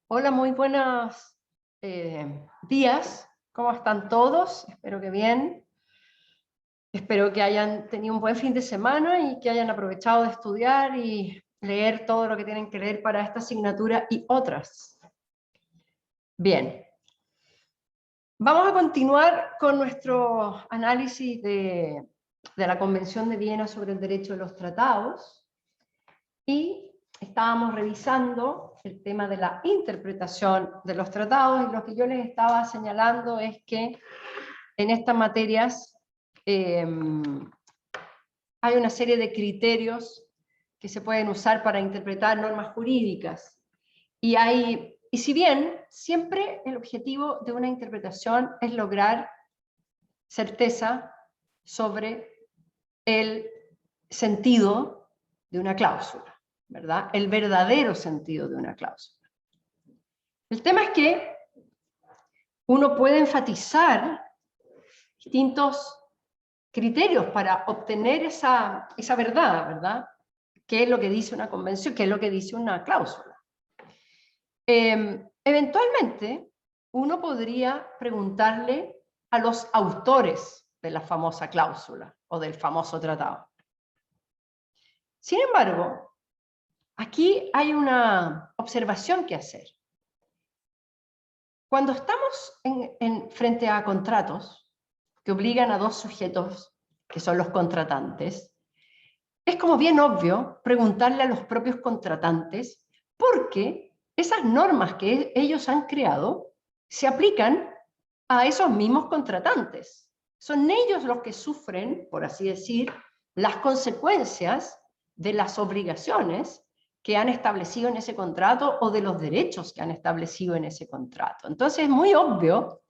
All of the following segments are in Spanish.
Hola, muy buenos días. ¿Cómo están todos? Espero que bien. Espero que hayan tenido un buen fin de semana y que hayan aprovechado de estudiar y leer todo lo que tienen que leer para esta asignatura y otras. Bien. Vamos a continuar con nuestro análisis de la Convención de Viena sobre el Derecho de los Tratados y estábamos revisando el tema de la interpretación de los tratados, y lo que yo les estaba señalando es que en estas materias hay una serie de criterios que se pueden usar para interpretar normas jurídicas. Y si bien siempre el objetivo de una interpretación es lograr certeza sobre el sentido de una cláusula, ¿verdad? El verdadero sentido de una cláusula. El tema es que uno puede enfatizar distintos criterios para obtener esa verdad, ¿verdad? ¿Qué es lo que dice una convención? ¿Qué es lo que dice una cláusula? Eventualmente, uno podría preguntarle a los autores de la famosa cláusula o del famoso tratado. Sin embargo, aquí hay una observación que hacer. Cuando estamos frente a contratos que obligan a dos sujetos, que son los contratantes, es como bien obvio preguntarle a los propios contratantes porque esas normas que ellos han creado se aplican a esos mismos contratantes. Son ellos los que sufren, por así decir, las consecuencias de las obligaciones que han establecido en ese contrato o de los derechos que han establecido en ese contrato. Entonces es muy obvio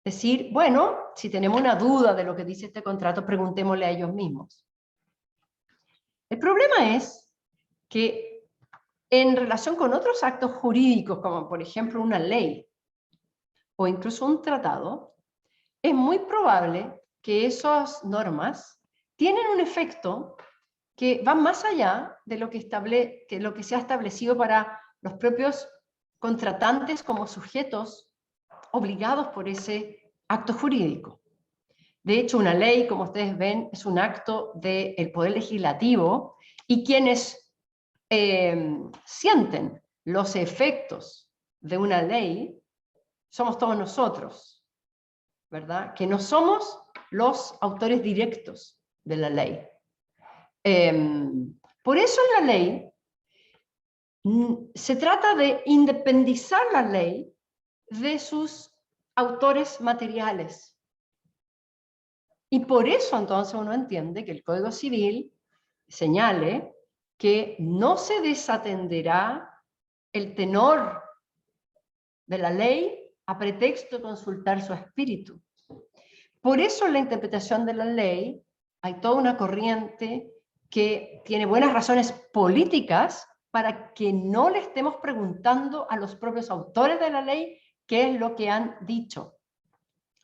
decir, bueno, si tenemos una duda de lo que dice este contrato, preguntémosle a ellos mismos. El problema es que en relación con otros actos jurídicos, como por ejemplo una ley o incluso un tratado, es muy probable que esas normas tienen un efecto que va más allá de lo que se ha establecido para los propios contratantes como sujetos obligados por ese acto jurídico. De hecho, una ley, como ustedes ven, es un acto del Poder Legislativo, y quienes sienten los efectos de una ley somos todos nosotros, ¿verdad? Que no somos los autores directos de la ley. Por eso en la ley se trata de independizar la ley de sus autores materiales. Y por eso entonces uno entiende que el Código Civil señale que no se desatenderá el tenor de la ley a pretexto de consultar su espíritu. Por eso en la interpretación de la ley hay toda una corriente que tiene buenas razones políticas para que no le estemos preguntando a los propios autores de la ley qué es lo que han dicho,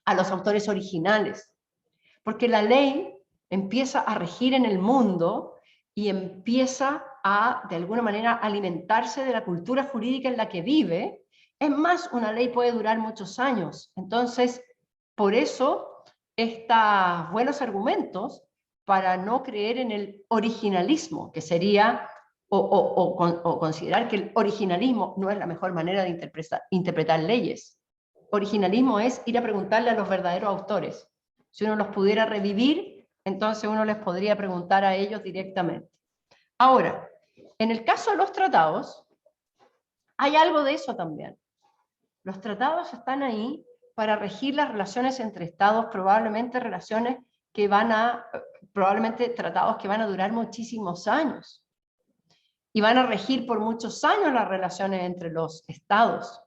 a los autores originales. Porque la ley empieza a regir en el mundo y empieza a, de alguna manera, alimentarse de la cultura jurídica en la que vive. Es más, una ley puede durar muchos años. Entonces, por eso, estos buenos argumentos para no creer en el originalismo, que sería, o considerar que el originalismo no es la mejor manera de interpretar leyes. Originalismo es ir a preguntarle a los verdaderos autores. Si uno los pudiera revivir, entonces uno les podría preguntar a ellos directamente. Ahora, en el caso de los tratados, hay algo de eso también. Los tratados están ahí para regir las relaciones entre estados, probablemente tratados que van a durar muchísimos años. Y van a regir por muchos años las relaciones entre los estados.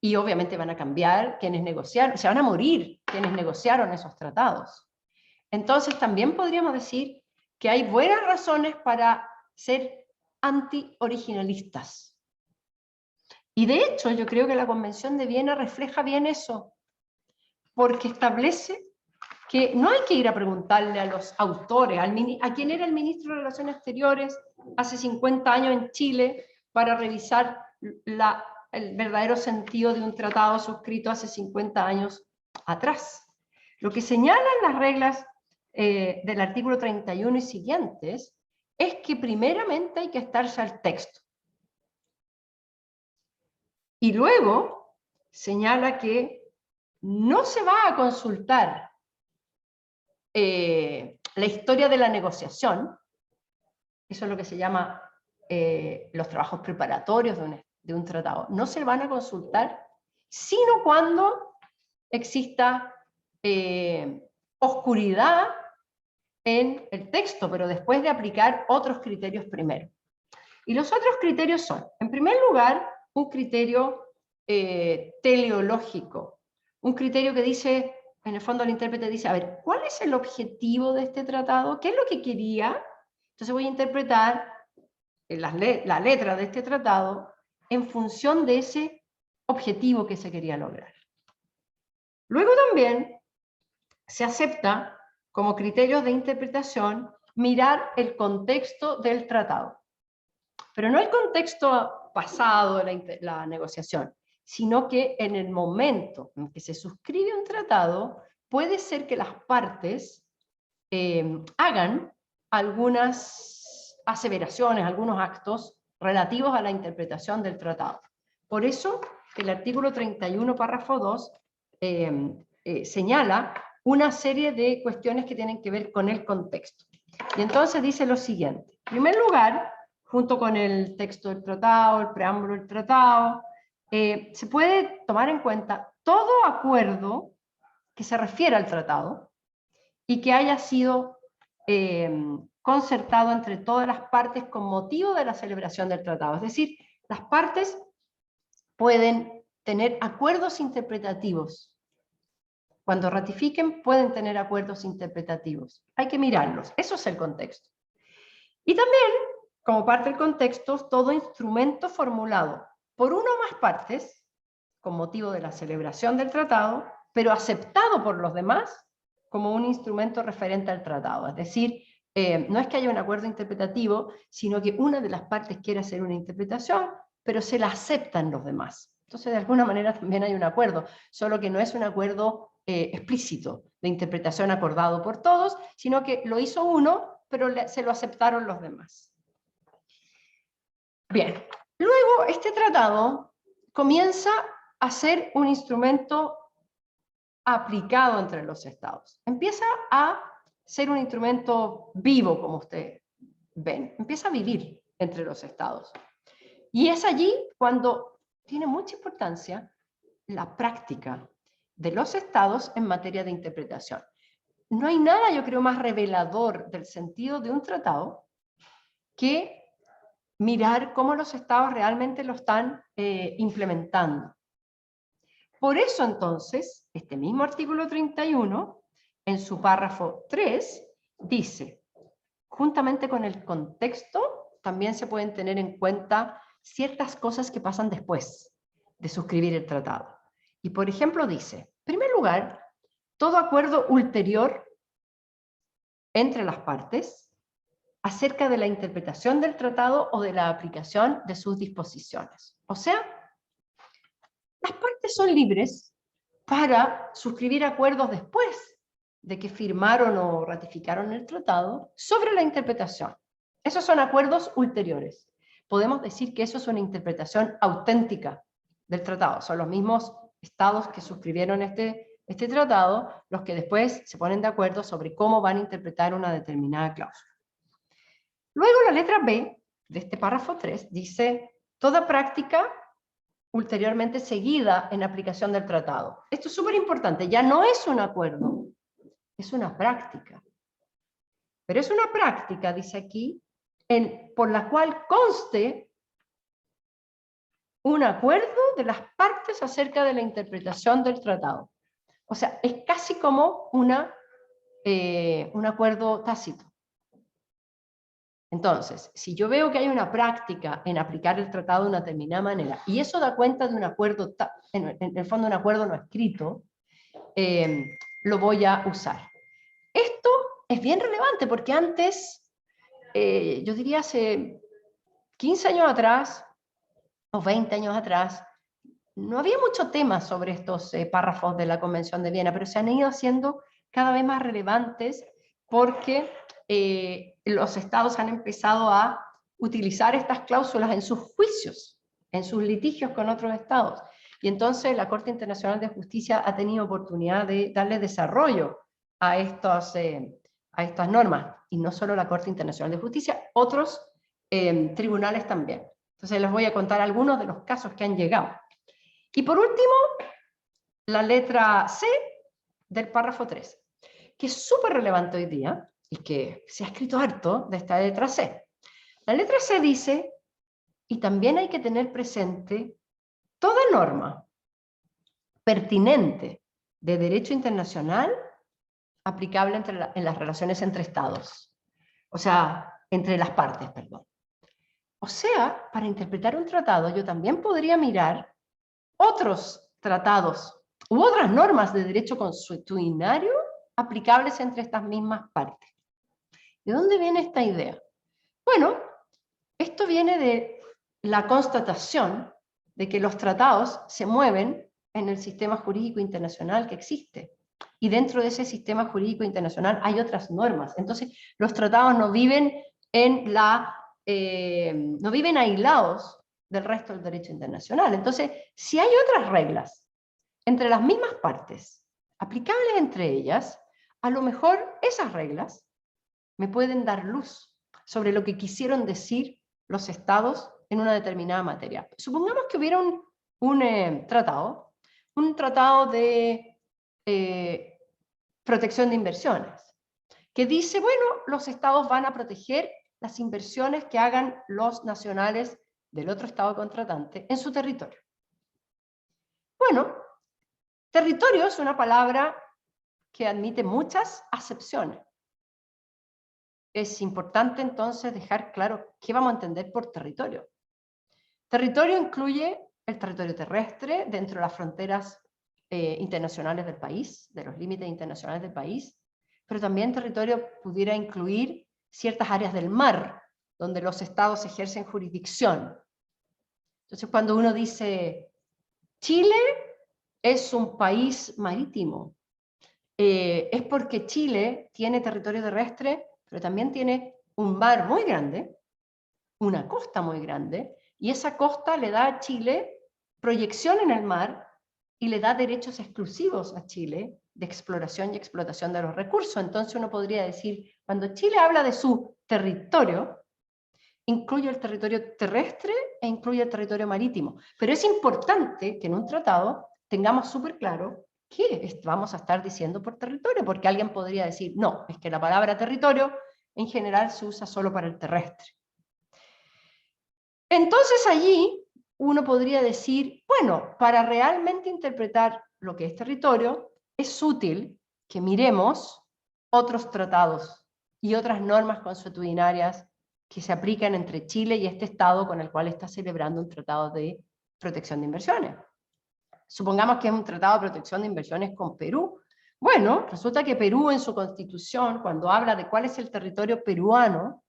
Y obviamente van a cambiar quienes negociaron, se van a morir quienes negociaron esos tratados. Entonces también podríamos decir que hay buenas razones para ser anti-originalistas. Y de hecho yo creo que la Convención de Viena refleja bien eso, porque establece que no hay que ir a preguntarle a los autores, a quien era el ministro de Relaciones Exteriores hace 50 años en Chile, para revisar la el verdadero sentido de un tratado suscrito hace 50 años atrás. Lo que señalan las reglas del artículo 31 y siguientes es que primeramente hay que estarse al texto. Y luego señala que no se va a consultar la historia de la negociación, eso es lo que se llama los trabajos preparatorios de un tratado, no se van a consultar, sino cuando exista oscuridad en el texto, pero después de aplicar otros criterios primero. Y los otros criterios son, en primer lugar, un criterio teleológico, un criterio que dice, en el fondo el intérprete dice, a ver, ¿cuál es el objetivo de este tratado? ¿Qué es lo que quería? Entonces voy a interpretar la letra de este tratado en función de ese objetivo que se quería lograr. Luego también se acepta como criterios de interpretación mirar el contexto del tratado. Pero no el contexto pasado de la negociación, sino que en el momento en que se suscribe un tratado, puede ser que las partes hagan algunas aseveraciones, algunos actos relativos a la interpretación del tratado. Por eso, el artículo 31, párrafo 2, señala una serie de cuestiones que tienen que ver con el contexto. Y entonces dice lo siguiente. En primer lugar, junto con el texto del tratado, el preámbulo del tratado, se puede tomar en cuenta todo acuerdo que se refiere al tratado y que haya sido concertado entre todas las partes con motivo de la celebración del tratado. Es decir, las partes pueden tener acuerdos interpretativos. Cuando ratifiquen, pueden tener acuerdos interpretativos. Hay que mirarlos. Eso es el contexto. Y también, como parte del contexto, todo instrumento formulado por una o más partes, con motivo de la celebración del tratado, pero aceptado por los demás como un instrumento referente al tratado. Es decir, no es que haya un acuerdo interpretativo, sino que una de las partes quiere hacer una interpretación, pero se la aceptan los demás. Entonces, de alguna manera también hay un acuerdo, solo que no es un acuerdo explícito de interpretación acordado por todos, sino que lo hizo uno, pero se lo aceptaron los demás. Bien, luego este tratado comienza a ser un instrumento aplicado entre los estados. Empieza a ser un instrumento vivo, como ustedes ven. Empieza a vivir entre los estados. Y es allí cuando tiene mucha importancia la práctica de los estados en materia de interpretación. No hay nada, yo creo, más revelador del sentido de un tratado que mirar cómo los estados realmente lo están implementando. Por eso entonces, este mismo artículo 31, en su párrafo 3, dice, juntamente con el contexto, también se pueden tener en cuenta ciertas cosas que pasan después de suscribir el tratado. Y por ejemplo dice, en primer lugar, todo acuerdo ulterior entre las partes acerca de la interpretación del tratado o de la aplicación de sus disposiciones. O sea, las partes son libres para suscribir acuerdos después de que firmaron o ratificaron el tratado sobre la interpretación. Esos son acuerdos ulteriores. Podemos decir que eso es una interpretación auténtica del tratado. Son los mismos estados que suscribieron este tratado los que después se ponen de acuerdo sobre cómo van a interpretar una determinada cláusula. Luego la letra B de este párrafo 3 dice, toda práctica ulteriormente seguida en aplicación del tratado. Esto es súper importante, ya no es un acuerdo, es una práctica. Pero es una práctica, dice aquí, por la cual conste un acuerdo de las partes acerca de la interpretación del tratado. O sea, es casi como un acuerdo tácito. Entonces, si yo veo que hay una práctica en aplicar el tratado de una determinada manera, y eso da cuenta de un acuerdo, en el fondo un acuerdo no escrito, lo voy a usar. Esto es bien relevante porque antes, yo diría hace 15 años atrás, o 20 años atrás, no había mucho tema sobre estos párrafos de la Convención de Viena, pero se han ido haciendo cada vez más relevantes porque los estados han empezado a utilizar estas cláusulas en sus juicios, en sus litigios con otros estados. Y entonces la Corte Internacional de Justicia ha tenido oportunidad de darle desarrollo a estas normas. Y no solo la Corte Internacional de Justicia, otros tribunales también. Entonces les voy a contar algunos de los casos que han llegado. Y por último, la letra C del párrafo 3, que es súper relevante hoy día, y que se ha escrito harto de esta letra C. La letra C dice, y también hay que tener presente toda norma pertinente de derecho internacional aplicable en las relaciones entre estados. O sea, entre las partes, perdón. O sea, para interpretar un tratado yo también podría mirar otros tratados u otras normas de derecho consuetudinario aplicables entre estas mismas partes. ¿De dónde viene esta idea? Bueno, esto viene de la constatación de que los tratados se mueven en el sistema jurídico internacional que existe. Y dentro de ese sistema jurídico internacional hay otras normas. Entonces, los tratados no viven no viven aislados del resto del derecho internacional. Entonces, si hay otras reglas entre las mismas partes, aplicables entre ellas, a lo mejor esas reglas me pueden dar luz sobre lo que quisieron decir los estados en una determinada materia. Supongamos que hubiera un tratado de protección de inversiones, que dice, bueno, los estados van a proteger las inversiones que hagan los nacionales del otro estado contratante en su territorio. Bueno, territorio es una palabra que admite muchas acepciones. Es importante entonces dejar claro qué vamos a entender por territorio. Territorio incluye el territorio terrestre dentro de las fronteras internacionales del país, de los límites internacionales del país, pero también territorio pudiera incluir ciertas áreas del mar, donde los estados ejercen jurisdicción. Entonces, cuando uno dice, Chile es un país marítimo, es porque Chile tiene territorio terrestre, pero también tiene un mar muy grande, una costa muy grande, y esa costa le da a Chile proyección en el mar y le da derechos exclusivos a Chile de exploración y explotación de los recursos. Entonces uno podría decir, cuando Chile habla de su territorio, incluye el territorio terrestre e incluye el territorio marítimo. Pero es importante que en un tratado tengamos súper claro qué vamos a estar diciendo por territorio, porque alguien podría decir, no, es que la palabra territorio en general se usa solo para el terrestre. Entonces allí uno podría decir, bueno, para realmente interpretar lo que es territorio, es útil que miremos otros tratados y otras normas consuetudinarias que se aplican entre Chile y este Estado con el cual está celebrando un tratado de protección de inversiones. Supongamos que es un tratado de protección de inversiones con Perú. Bueno, resulta que Perú en su constitución, cuando habla de cuál es el territorio peruano,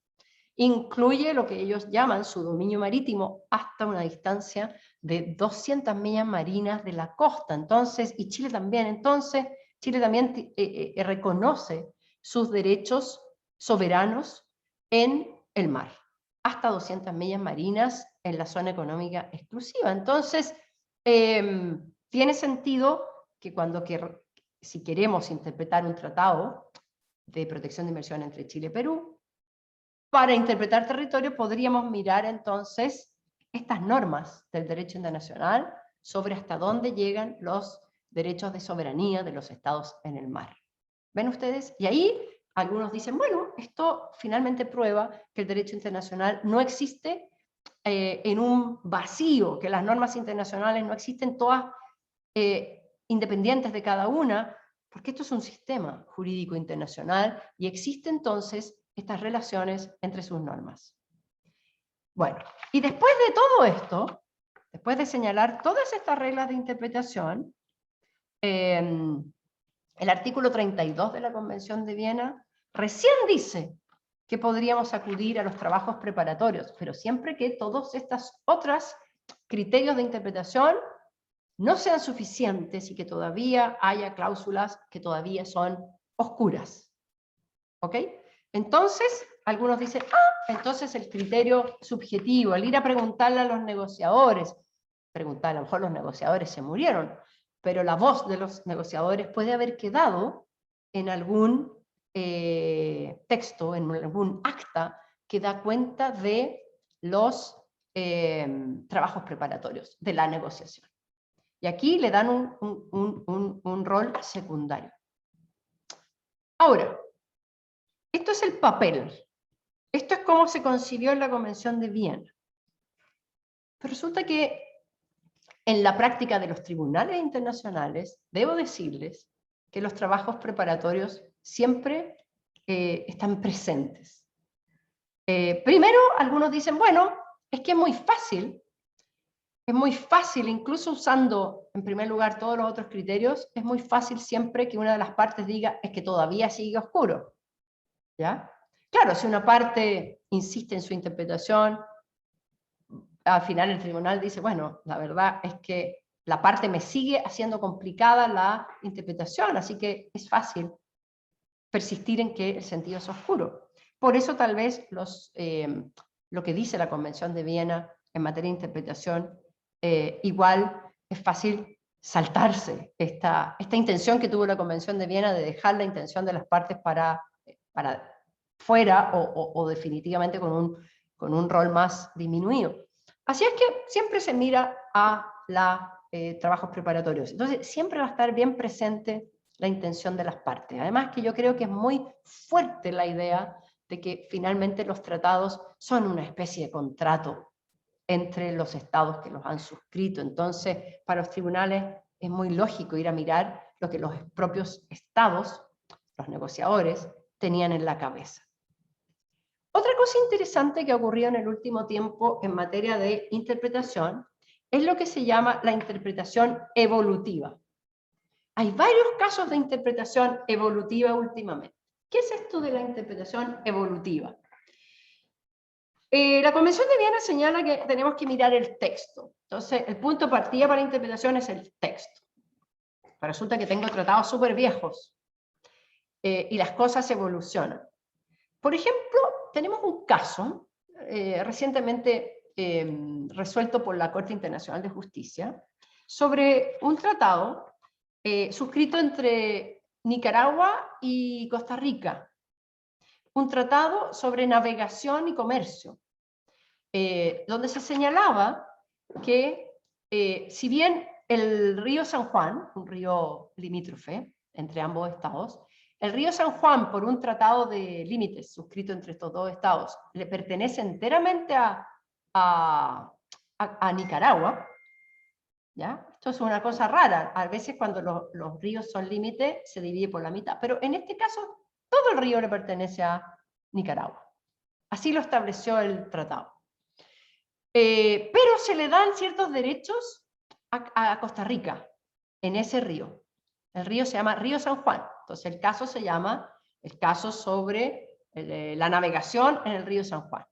incluye lo que ellos llaman su dominio marítimo hasta una distancia de 200 millas marinas de la costa. Entonces, y Chile también, entonces, Chile también reconoce sus derechos soberanos en el mar, hasta 200 millas marinas en la zona económica exclusiva. Entonces, tiene sentido que si queremos interpretar un tratado de protección de inversión entre Chile y Perú, para interpretar territorio podríamos mirar entonces estas normas del derecho internacional sobre hasta dónde llegan los derechos de soberanía de los estados en el mar. ¿Ven ustedes? Y ahí algunos dicen, bueno, esto finalmente prueba que el derecho internacional no existe en un vacío, que las normas internacionales no existen todas independientes de cada una, porque esto es un sistema jurídico internacional y existe entonces estas relaciones entre sus normas. Bueno, y después de todo esto, después de señalar todas estas reglas de interpretación, el artículo 32 de la Convención de Viena recién dice que podríamos acudir a los trabajos preparatorios, pero siempre que todos estos otros criterios de interpretación no sean suficientes y que todavía haya cláusulas que todavía son oscuras. ¿Ok? Entonces, algunos dicen, entonces el criterio subjetivo, el ir a preguntarle a los negociadores, a lo mejor los negociadores se murieron, pero la voz de los negociadores puede haber quedado en algún texto, en algún acta que da cuenta de los trabajos preparatorios de la negociación. Y aquí le dan un rol secundario. Ahora, esto es el papel. Esto es cómo se concibió en la Convención de Viena. Pero resulta que en la práctica de los tribunales internacionales, debo decirles que los trabajos preparatorios siempre están presentes. Primero, algunos dicen, bueno, es que es muy fácil, incluso usando en primer lugar todos los otros criterios, es muy fácil siempre que una de las partes diga, es que todavía sigue oscuro. ¿Ya? Claro, si una parte insiste en su interpretación, al final el tribunal dice, bueno, la verdad es que la parte me sigue haciendo complicada la interpretación, así que es fácil persistir en que el sentido es oscuro. Por eso tal vez lo que dice la Convención de Viena en materia de interpretación, igual es fácil saltarse esta intención que tuvo la Convención de Viena de dejar la intención de las partes para fuera o definitivamente con un rol más disminuido. Así es que siempre se mira a los trabajos preparatorios. Entonces siempre va a estar bien presente la intención de las partes. Además que yo creo que es muy fuerte la idea de que finalmente los tratados son una especie de contrato entre los estados que los han suscrito. Entonces, para los tribunales es muy lógico ir a mirar lo que los propios estados, los negociadores, tenían en la cabeza. Otra cosa interesante que ha ocurrido en el último tiempo en materia de interpretación es lo que se llama la interpretación evolutiva. Hay varios casos de interpretación evolutiva últimamente. ¿Qué es esto de la interpretación evolutiva? La Convención de Viena señala que tenemos que mirar el texto. Entonces, el punto de partida para la interpretación es el texto. Pero resulta que tengo tratados súper viejos y las cosas evolucionan. Por ejemplo, tenemos un caso recientemente resuelto por la Corte Internacional de Justicia sobre un tratado suscrito entre Nicaragua y Costa Rica. Un tratado sobre navegación y comercio, donde se señalaba que si bien el río San Juan, un río limítrofe entre ambos estados, el río San Juan, por un tratado de límites suscrito entre estos dos estados, le pertenece enteramente a Nicaragua, ¿ya? Esto es una cosa rara. A veces cuando los ríos son límites se divide por la mitad, pero en este caso todo el río le pertenece a Nicaragua. Así lo estableció el tratado. Pero se le dan ciertos derechos a Costa Rica en ese río. El río se llama Río San Juan. Entonces el caso se llama el caso sobre la navegación en el río San Juan.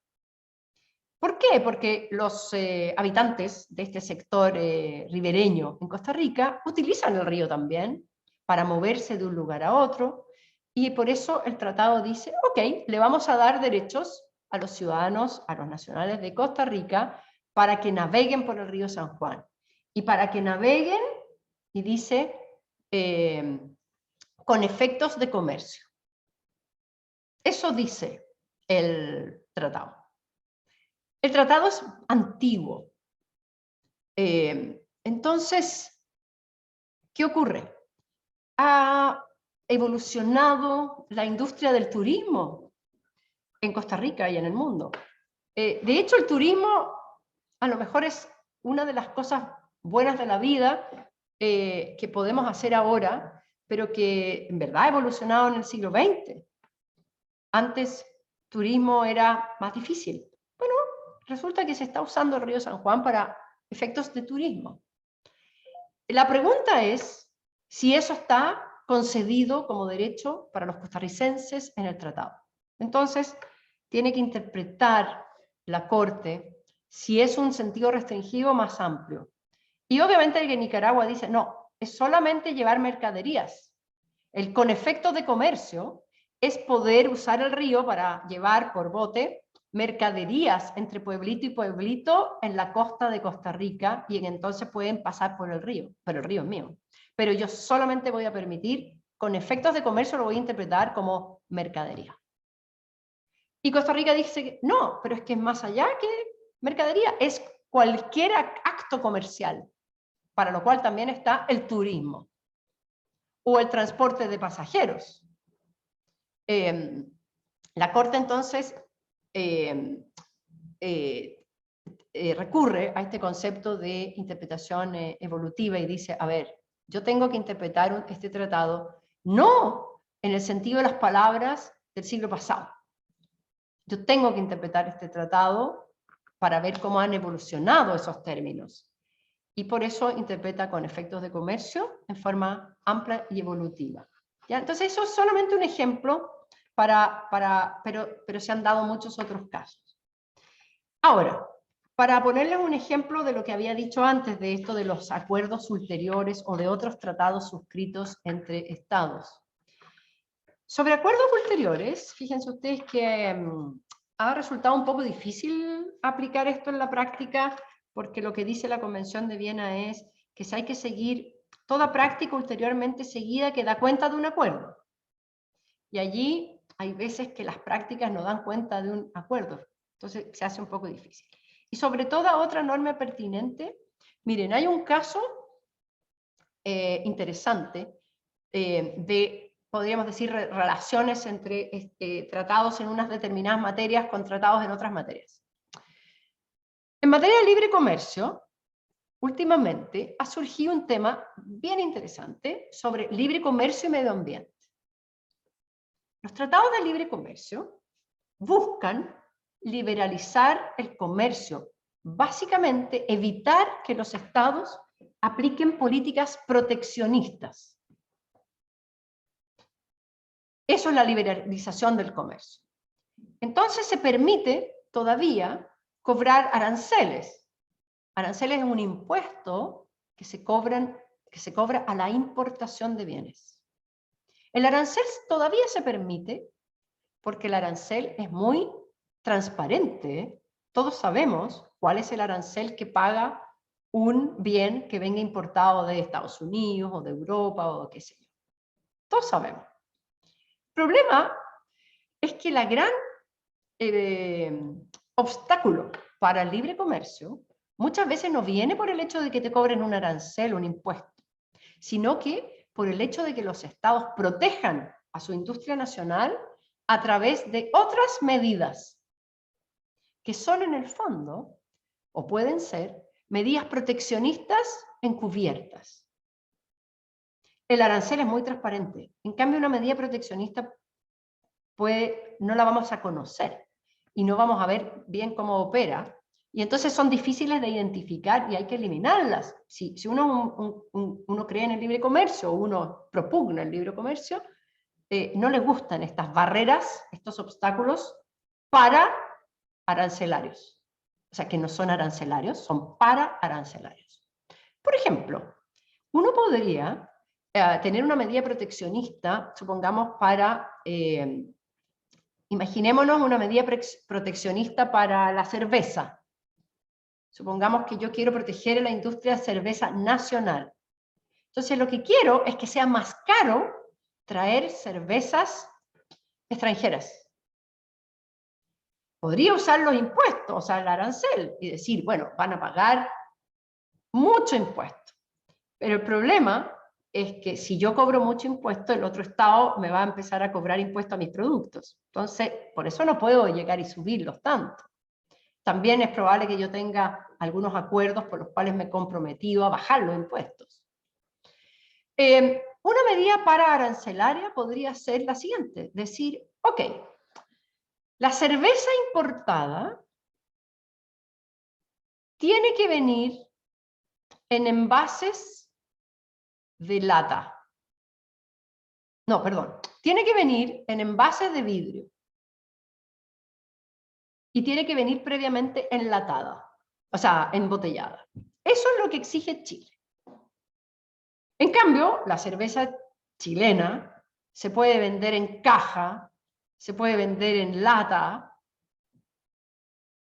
¿Por qué? Porque los habitantes de este sector ribereño en Costa Rica utilizan el río también para moverse de un lugar a otro, y por eso el tratado dice, ok, le vamos a dar derechos a los ciudadanos, a los nacionales de Costa Rica, para que naveguen por el río San Juan. Y para que naveguen, y dice, con efectos de comercio. Eso dice el tratado. El tratado es antiguo. Entonces, ¿qué ocurre? Ha evolucionado la industria del turismo en Costa Rica y en el mundo. De hecho, el turismo a lo mejor es una de las cosas buenas de la vida que podemos hacer ahora, pero que en verdad ha evolucionado en el siglo XX. Antes, turismo era más difícil. Bueno, resulta que se está usando el río San Juan para efectos de turismo. La pregunta es si eso está concedido como derecho para los costarricenses en el tratado. Entonces, tiene que interpretar la Corte si es un sentido restringido más amplio. Y obviamente el que Nicaragua dice, no, es solamente llevar mercaderías. El con efectos de comercio es poder usar el río para llevar por bote mercaderías entre pueblito y pueblito en la costa de Costa Rica, y entonces pueden pasar por el río, pero el río es mío. Pero yo solamente voy a permitir, con efectos de comercio lo voy a interpretar como mercadería. Y Costa Rica dice, no, pero es que es más allá que mercadería, es cualquier acto comercial, para lo cual también está el turismo o el transporte de pasajeros. La Corte entonces recurre a este concepto de interpretación evolutiva y dice, a ver, yo tengo que interpretar este tratado no en el sentido de las palabras del siglo pasado. Yo tengo que interpretar este tratado para ver cómo han evolucionado esos términos. Y por eso interpreta con efectos de comercio en forma amplia y evolutiva. ¿Ya? Entonces eso es solamente un ejemplo, pero se han dado muchos otros casos. Ahora, para ponerles un ejemplo de lo que había dicho antes, de esto de los acuerdos ulteriores o de otros tratados suscritos entre estados. Sobre acuerdos ulteriores, fíjense ustedes que ha resultado un poco difícil aplicar esto en la práctica, porque lo que dice la Convención de Viena es que hay que seguir toda práctica ulteriormente seguida que da cuenta de un acuerdo. Y allí hay veces que las prácticas no dan cuenta de un acuerdo, entonces se hace un poco difícil. Y sobre todo otra norma pertinente, miren, hay un caso interesante de, podríamos decir, relaciones entre tratados en unas determinadas materias con tratados en otras materias. En materia de libre comercio, últimamente ha surgido un tema bien interesante sobre libre comercio y medio ambiente. Los tratados de libre comercio buscan liberalizar el comercio, básicamente evitar que los estados apliquen políticas proteccionistas. Eso es la liberalización del comercio. Entonces se permite todavía cobrar aranceles. Aranceles es un impuesto que se cobra a la importación de bienes. El arancel todavía se permite porque el arancel es muy transparente. Todos sabemos cuál es el arancel que paga un bien que venga importado de Estados Unidos o de Europa o qué sé yo. Todos sabemos. El problema es que la gran obstáculo para el libre comercio muchas veces no viene por el hecho de que te cobren un arancel o un impuesto, sino que por el hecho de que los estados protejan a su industria nacional a través de otras medidas, que son en el fondo, o pueden ser, medidas proteccionistas encubiertas. El arancel es muy transparente, en cambio una medida proteccionista no la vamos a conocer y no vamos a ver bien cómo opera, y entonces son difíciles de identificar y hay que eliminarlas. Si uno cree en el libre comercio o uno propugna el libre comercio, no le gustan estas barreras, estos obstáculos para arancelarios. O sea, que no son arancelarios, son para arancelarios. Por ejemplo, uno podría tener una medida proteccionista, supongamos, para... imaginémonos una medida proteccionista para la cerveza. Supongamos que yo quiero proteger a la industria de cerveza nacional. Entonces lo que quiero es que sea más caro traer cervezas extranjeras. Podría usar los impuestos, o sea, el arancel, y decir, bueno, van a pagar mucho impuesto. Pero el problema es que si yo cobro mucho impuesto, el otro estado me va a empezar a cobrar impuestos a mis productos. Entonces, por eso no puedo llegar y subirlos tanto. También es probable que yo tenga algunos acuerdos por los cuales me he comprometido a bajar los impuestos. Una medida para arancelaria podría ser la siguiente, decir, ok, la cerveza importada tiene que venir en envases de lata. No, perdón, tiene que venir en envases de vidrio. Y tiene que venir previamente enlatada, o sea, embotellada. Eso es lo que exige Chile. En cambio, la cerveza chilena se puede vender en caja, se puede vender en lata,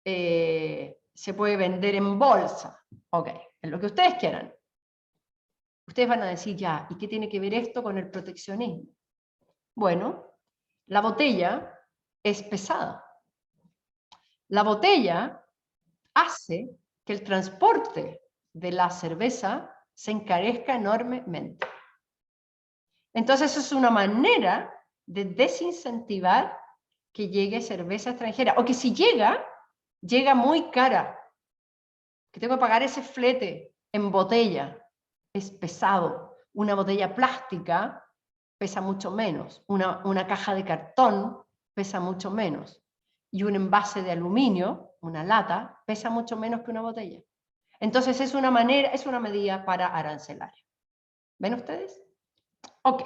se puede vender en bolsa. Ok, en lo que ustedes quieran. Ustedes van a decir, ya, ¿y qué tiene que ver esto con el proteccionismo? Bueno, la botella es pesada. La botella hace que el transporte de la cerveza se encarezca enormemente. Entonces, eso es una manera de desincentivar que llegue cerveza extranjera. O que si llega, llega muy cara. Que tengo que pagar ese flete en botella. Es pesado. Una botella plástica pesa mucho menos. Una caja de cartón pesa mucho menos. Y un envase de aluminio, una lata, pesa mucho menos que una botella. Entonces es una medida para arancelaria. ¿Ven ustedes? Ok.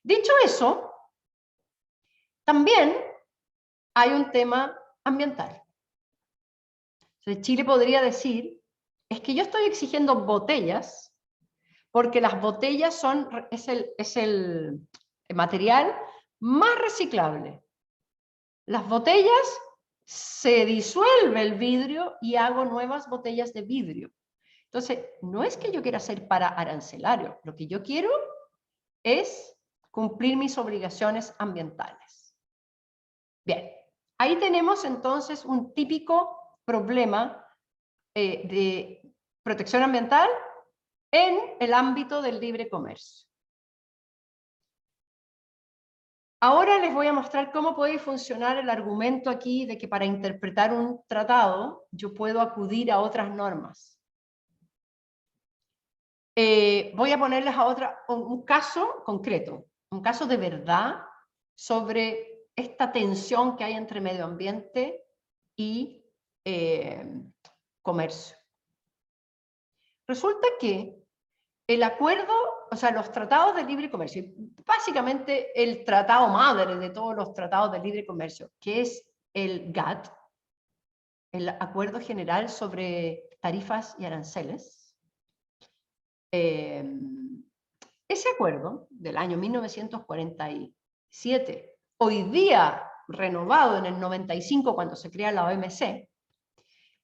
Dicho eso, también hay un tema ambiental. Entonces, Chile podría decir, es que yo estoy exigiendo botellas, porque las botellas es el material más reciclable. Las botellas se disuelve el vidrio y hago nuevas botellas de vidrio. Entonces, no es que yo quiera ser para arancelario, lo que yo quiero es cumplir mis obligaciones ambientales. Bien, ahí tenemos entonces un típico problema de protección ambiental en el ámbito del libre comercio. Ahora les voy a mostrar cómo puede funcionar el argumento aquí de que para interpretar un tratado yo puedo acudir a otras normas. Voy a ponerles un caso concreto, un caso de verdad sobre esta tensión que hay entre medio ambiente y comercio. Resulta que el acuerdo, o sea, los tratados de libre comercio, básicamente el tratado madre de todos los tratados de libre comercio, que es el GATT, el Acuerdo General sobre Tarifas y Aranceles. Ese acuerdo del año 1947, hoy día renovado en el 95 cuando se crea la OMC,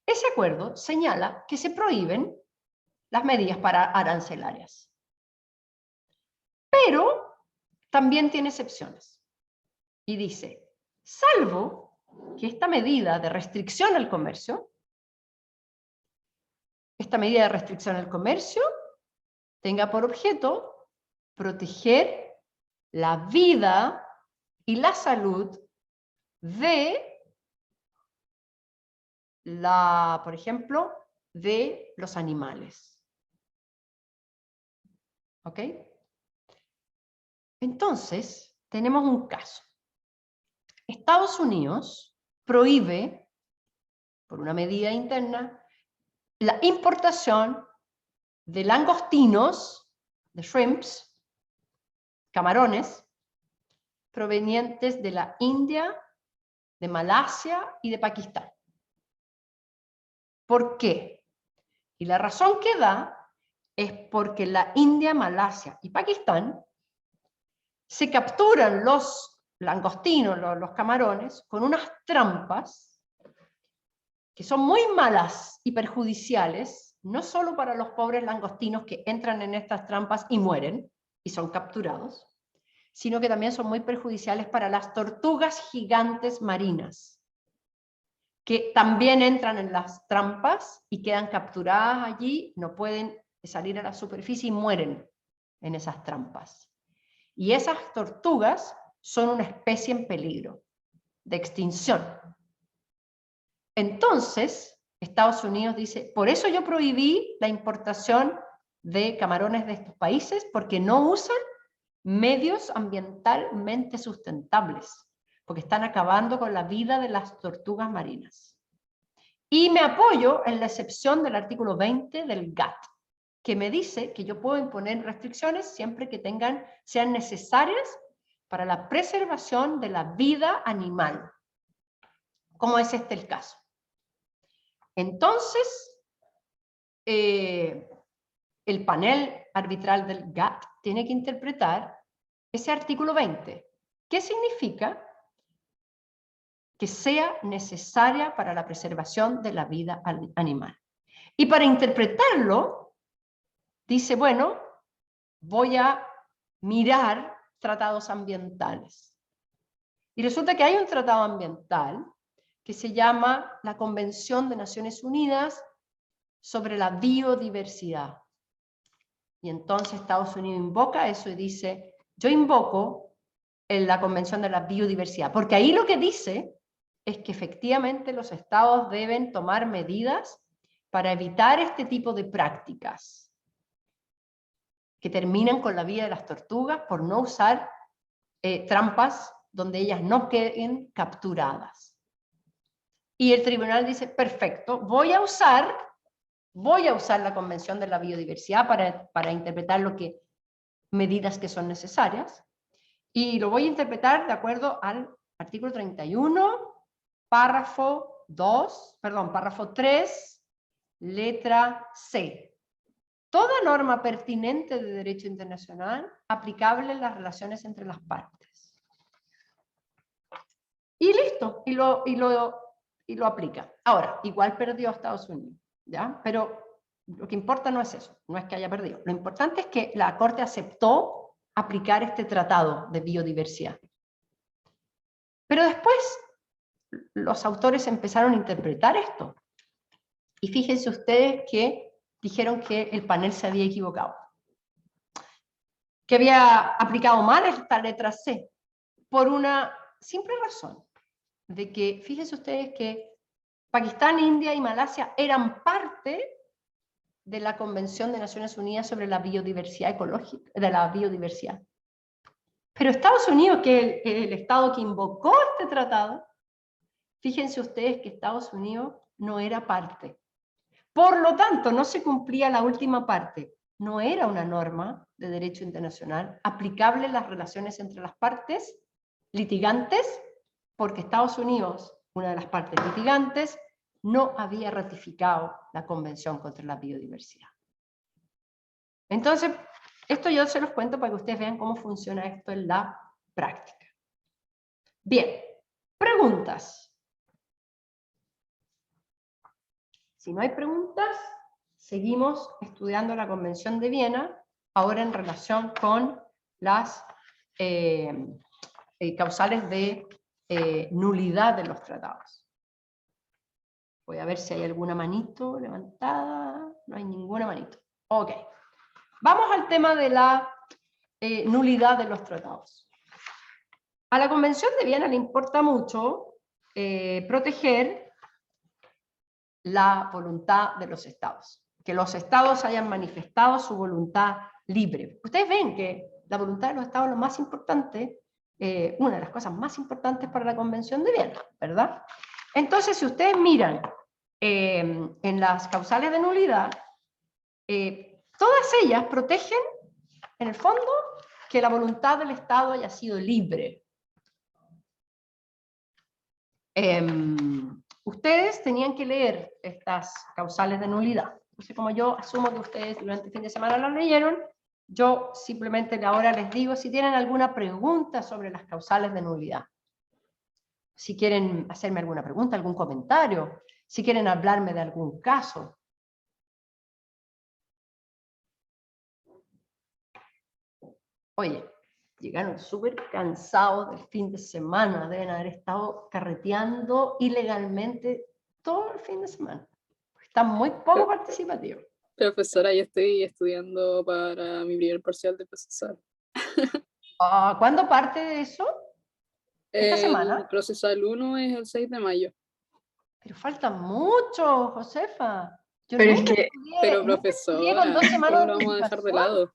ese acuerdo señala que se prohíben las medidas para arancelarias. Pero también tiene excepciones. Y dice, salvo que esta medida de restricción al comercio, tenga por objeto proteger la vida y la salud de por ejemplo, de los animales. ¿Ok? Entonces, tenemos un caso. Estados Unidos prohíbe, por una medida interna, la importación de langostinos, de shrimps, camarones, provenientes de la India, de Malasia y de Pakistán. ¿Por qué? Y la razón que da es porque la India, Malasia y Pakistán se capturan los langostinos, los camarones, con unas trampas que son muy malas y perjudiciales, no solo para los pobres langostinos que entran en estas trampas y mueren, y son capturados, sino que también son muy perjudiciales para las tortugas gigantes marinas, que también entran en las trampas y quedan capturadas allí, no pueden salir a la superficie y mueren en esas trampas. Y esas tortugas son una especie en peligro de extinción. Entonces, Estados Unidos dice, por eso yo prohibí la importación de camarones de estos países, porque no usan medios ambientalmente sustentables, porque están acabando con la vida de las tortugas marinas. Y me apoyo en la excepción del artículo 20 del GATT, que me dice que yo puedo imponer restricciones siempre que sean necesarias para la preservación de la vida animal, como es este el caso. Entonces, el panel arbitral del GATT tiene que interpretar ese artículo 20. ¿Qué significa? Que sea necesaria para la preservación de la vida animal. Y para interpretarlo, dice, bueno, voy a mirar tratados ambientales. Y resulta que hay un tratado ambiental que se llama la Convención de Naciones Unidas sobre la Biodiversidad. Y entonces Estados Unidos invoca eso y dice, yo invoco la Convención de la Biodiversidad, porque ahí lo que dice es que efectivamente los estados deben tomar medidas para evitar este tipo de prácticas que terminan con la vida de las tortugas por no usar trampas donde ellas no queden capturadas. Y el tribunal dice, perfecto, voy a usar la Convención de la Biodiversidad para interpretar medidas que son necesarias, y lo voy a interpretar de acuerdo al artículo 31, párrafo 3, letra C. Toda norma pertinente de derecho internacional aplicable en las relaciones entre las partes. Y listo, y lo aplica. Ahora, igual perdió Estados Unidos, ¿ya? Pero lo que importa no es eso, no es que haya perdido. Lo importante es que la Corte aceptó aplicar este tratado de biodiversidad. Pero después los autores empezaron a interpretar esto. Y fíjense ustedes que dijeron que el panel se había equivocado, que había aplicado mal esta letra C, por una simple razón, de que fíjense ustedes que Pakistán, India y Malasia eran parte de la Convención de Naciones Unidas sobre la biodiversidad ecológica, de la biodiversidad. Pero Estados Unidos, que es el estado que invocó este tratado, fíjense ustedes que Estados Unidos no era parte. Por lo tanto, no se cumplía la última parte. No era una norma de derecho internacional aplicable en las relaciones entre las partes litigantes, porque Estados Unidos, una de las partes litigantes, no había ratificado la Convención contra la Biodiversidad. Entonces, esto yo se los cuento para que ustedes vean cómo funciona esto en la práctica. Bien, preguntas. Si no hay preguntas, seguimos estudiando la Convención de Viena, ahora en relación con las causales de nulidad de los tratados. Voy a ver si hay alguna manito levantada. No hay ninguna manito. Ok. Vamos al tema de la nulidad de los tratados. A la Convención de Viena le importa mucho proteger la voluntad de los estados. Que los estados hayan manifestado su voluntad libre. Ustedes ven que la voluntad de los estados es lo más importante, una de las cosas más importantes para la Convención de Viena, ¿verdad? Entonces, si ustedes miran en las causales de nulidad, todas ellas protegen, en el fondo, que la voluntad del Estado haya sido libre. Ustedes tenían que leer estas causales de nulidad. Entonces, como yo asumo que ustedes durante el fin de semana las leyeron, yo simplemente ahora les digo si tienen alguna pregunta sobre las causales de nulidad. Si quieren hacerme alguna pregunta, algún comentario, si quieren hablarme de algún caso. Oye, llegaron súper cansados del fin de semana, deben haber estado carreteando ilegalmente todo el fin de semana. Están muy poco participativos. Profesora, yo estoy estudiando para mi primer parcial de procesal. ¿Cuándo parte de eso? ¿Esta semana? El procesal 1 es el 6 de mayo. Pero falta mucho, Josefa. Yo Pero nunca es que, estudié, pero nunca estudié con profesora, 2 semanas ¿cómo de lo vamos a dejar de anticipación. lado?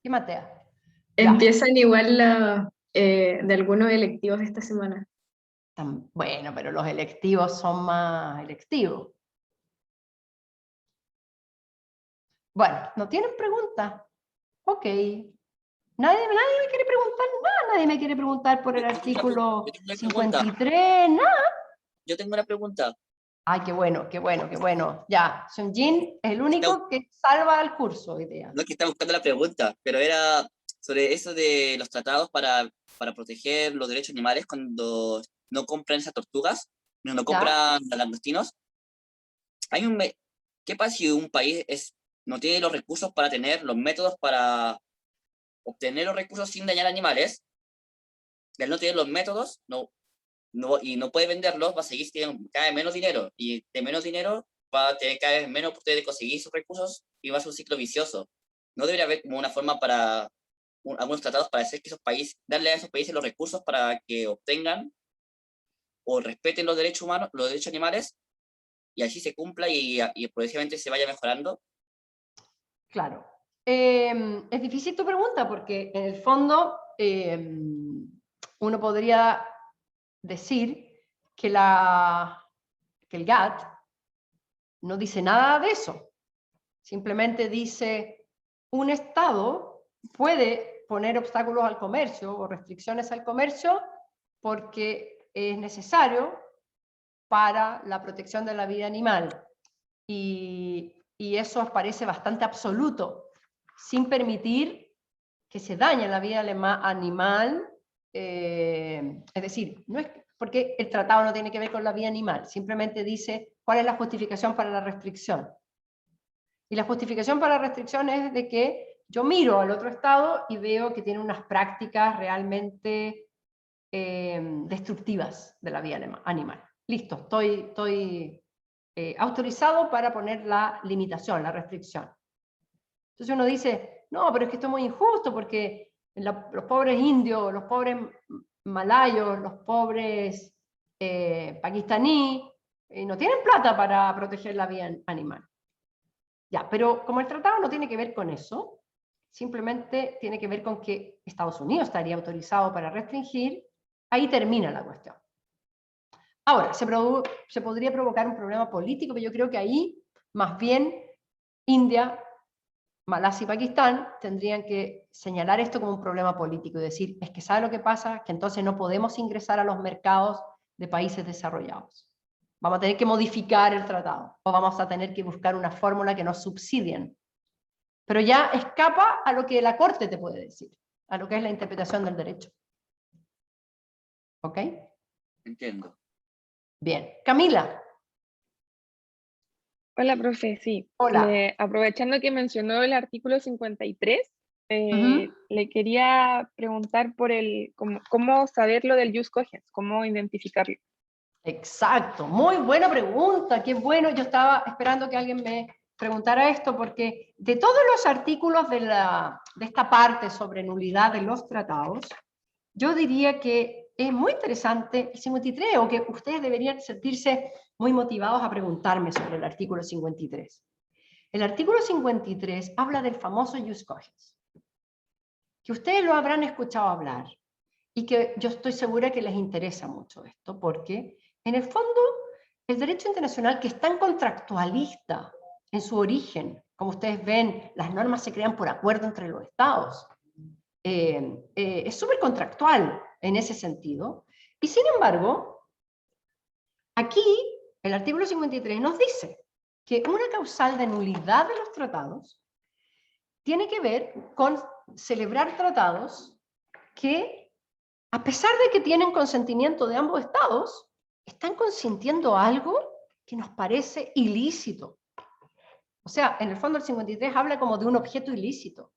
¿Qué, Matea? empiezan igual de algunos electivos esta semana. Bueno, pero los electivos son más electivos. Bueno, ¿no tienen preguntas? Ok. Nadie me quiere preguntar nada, nadie me quiere preguntar por el artículo 53, nada. Yo tengo una pregunta. Ay, qué bueno, qué bueno, qué bueno. Ya, Sunjin es el único que salva el curso hoy día. No es que estaba buscando la pregunta, pero era sobre eso de los tratados para proteger los derechos animales cuando no compran esas tortugas, no compran langostinos. Hay ¿qué pasa si un país no tiene los recursos para tener los métodos para obtener los recursos sin dañar animales? Y al no tener los métodos, y no puede venderlos, va a seguir teniendo cada vez menos dinero, y de menos dinero va a tener cada vez menos oportunidad de conseguir sus recursos, y va a ser un ciclo vicioso. ¿No debería haber como una forma para algunos tratados para hacer que esos países, darle a esos países los recursos para que obtengan o respeten los derechos humanos, los derechos animales, y así se cumpla y progresivamente se vaya mejorando? Claro. Es difícil tu pregunta porque en el fondo uno podría decir que, que el GATT no dice nada de eso. Simplemente dice, un Estado puede poner obstáculos al comercio o restricciones al comercio porque es necesario para la protección de la vida animal. Y eso parece bastante absoluto, sin permitir que se dañe la vida animal. Es decir, no es porque el tratado no tiene que ver con la vida animal, simplemente dice cuál es la justificación para la restricción. Y la justificación para la restricción es de que yo miro al otro Estado y veo que tiene unas prácticas realmente destructivas de la vida animal. Listo, estoy autorizado para poner la limitación, la restricción. Entonces uno dice, no, pero es que esto es muy injusto porque los pobres indios, los pobres malayos, los pobres pakistaníes, no tienen plata para proteger la vida animal. Ya, pero como el tratado no tiene que ver con eso, simplemente tiene que ver con que Estados Unidos estaría autorizado para restringir, ahí termina la cuestión. Ahora, se podría provocar un problema político, pero yo creo que ahí, más bien, India, Malasia y Pakistán tendrían que señalar esto como un problema político y decir, es que ¿sabe lo que pasa? Que entonces no podemos ingresar a los mercados de países desarrollados. Vamos a tener que modificar el tratado, o vamos a tener que buscar una fórmula que nos subsidien. Pero ya escapa a lo que la Corte te puede decir, a lo que es la interpretación del derecho. ¿Ok? Entiendo. Bien. Camila. Hola, profe, sí. Hola. Aprovechando que mencionó el artículo 53, le quería preguntar por cómo saber lo del jus cogens, cómo identificarlo. Exacto, muy buena pregunta, qué bueno. Yo estaba esperando que alguien me preguntara esto, porque de todos los artículos de esta parte sobre nulidad de los tratados, yo diría que es muy interesante el 53, o que ustedes deberían sentirse muy motivados a preguntarme sobre el artículo 53. El artículo 53 habla del famoso jus cogens, que ustedes lo habrán escuchado hablar, y que yo estoy segura que les interesa mucho esto, porque en el fondo el derecho internacional, que es tan contractualista en su origen, como ustedes ven, las normas se crean por acuerdo entre los estados, es súper contractual en ese sentido, y sin embargo, aquí el artículo 53 nos dice que una causal de nulidad de los tratados tiene que ver con celebrar tratados que, a pesar de que tienen consentimiento de ambos estados, están consintiendo algo que nos parece ilícito. O sea, en el fondo el 53 habla como de un objeto ilícito.